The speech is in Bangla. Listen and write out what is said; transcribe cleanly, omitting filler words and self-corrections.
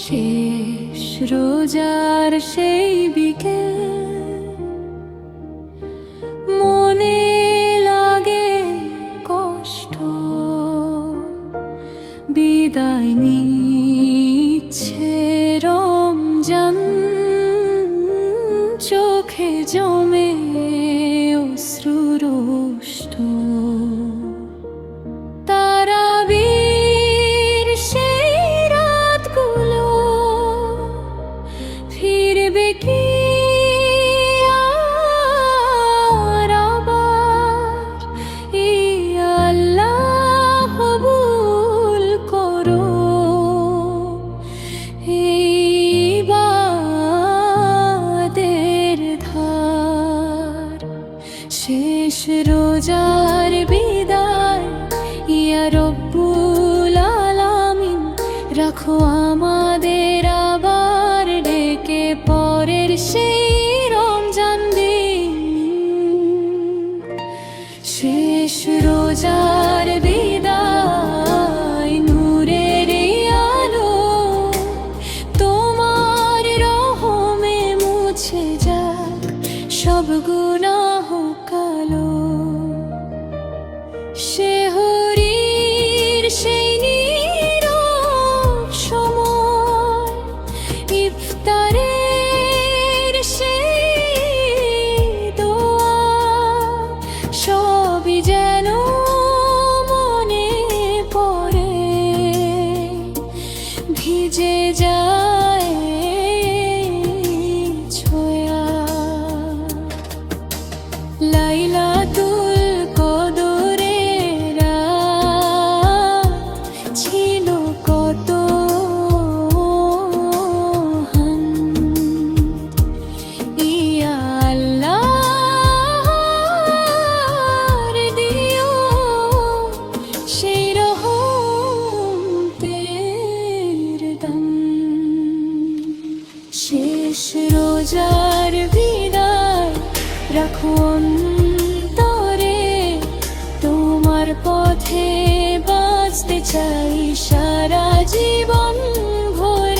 শেষ রোজার সেই বিকেল মনে লাগে কষ্ট, বিদায় নিচ্ছে রমজান, চোখে জমে অশ্রুরুষ্ট। তারাবীর সেই রাতগুলো ফিরবে কি আর আবার? ইয়া আল্লাহ কবুল করো এই ইবাদতের ধার। শেষ রোজার বিদায়, ইয়া রব্বুল আলামিন, রাখো আমাদের আবার ডেকে পরের সেই রমজান দিন। শেষ রোজার বিদায়, নূরের এই আলো তোমার রহমে মুছে যাক সব গুনাহ কালো। সেহরির সেই নীরব সময়, ইফতারের সেই দোয়া, সবই যেন মনে পড়ে, ভিজে যায় ছোঁয়া। লাইলাতুল কদরের রাত ছিল কত হান, ইয়া আল্লাহর দিও সেই রহমতের দান। শেষ রোজার বিদায়, রাখো অন্তরে তোমার পথে বাঁচতে চাই সারা জীবন ভরে।